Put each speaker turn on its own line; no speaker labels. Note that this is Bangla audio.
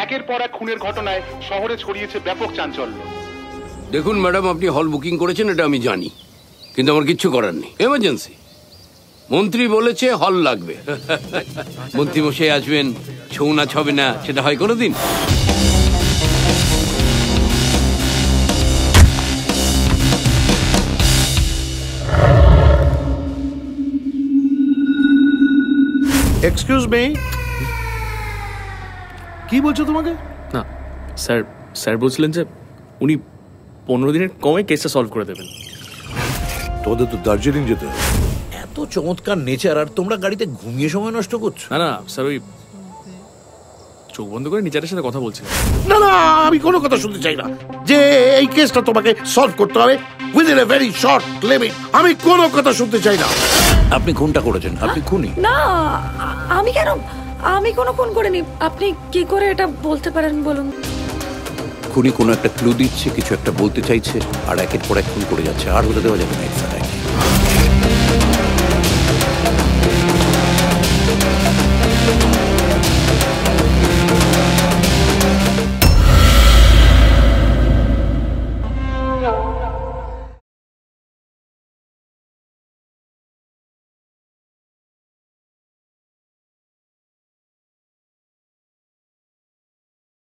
একের পর এক খুনের ঘটনায় শহরে ছড়িয়েছে ব্যাপক চাঞ্চল্য।
দেখুন ম্যাডাম, আপনি হল বুকিং করেছেন এটা আমি জানি, কিন্তু আমার কিচ্ছু করার নেই। এমার্জেন্সি, মন্ত্রী বলেছে হল লাগবে। মন্ত্রী মশাই আসবেন, ছৌ নাচ হবে না, সেটা হয় কোনোদিন?
এক্সকিউজ মি, কি বলছো তোমাকে?
না স্যার, স্যার বলছিলেন যে উনি 15 দিনের কমে কেসটা সলভ করে দেবেন।
তোমাদের তো দার্জিলিং যেতে হবে।
এত চমৎকার নেচার আর তোমরা গাড়িতে ঘুমিয়ে সময় নষ্ট করছো।
না না স্যার, ওই চোখ বন্ধ করে নেচারের সাথে কথা বলছিলেন।
না না, আমি কোনো কথা শুনতে চাই না যে এই কেসটা তোমাকে সলভ করতে হবে within a very short limit. আমি কোনো কথা শুনতে চাই না।
আপনি খুনটা করেছেন, আপনি খুনি।
না, আমি কেন? আমি কোনো খুন করিনি। আপনি কি করে এটা বলতে পারেন বলুন?
খুনি কোনো একটা ক্লু দিচ্ছে, কিছু একটা বলতে চাইছে, আর একের পর এক খুন করে যাচ্ছে। আর হতে দেওয়া যাবে না।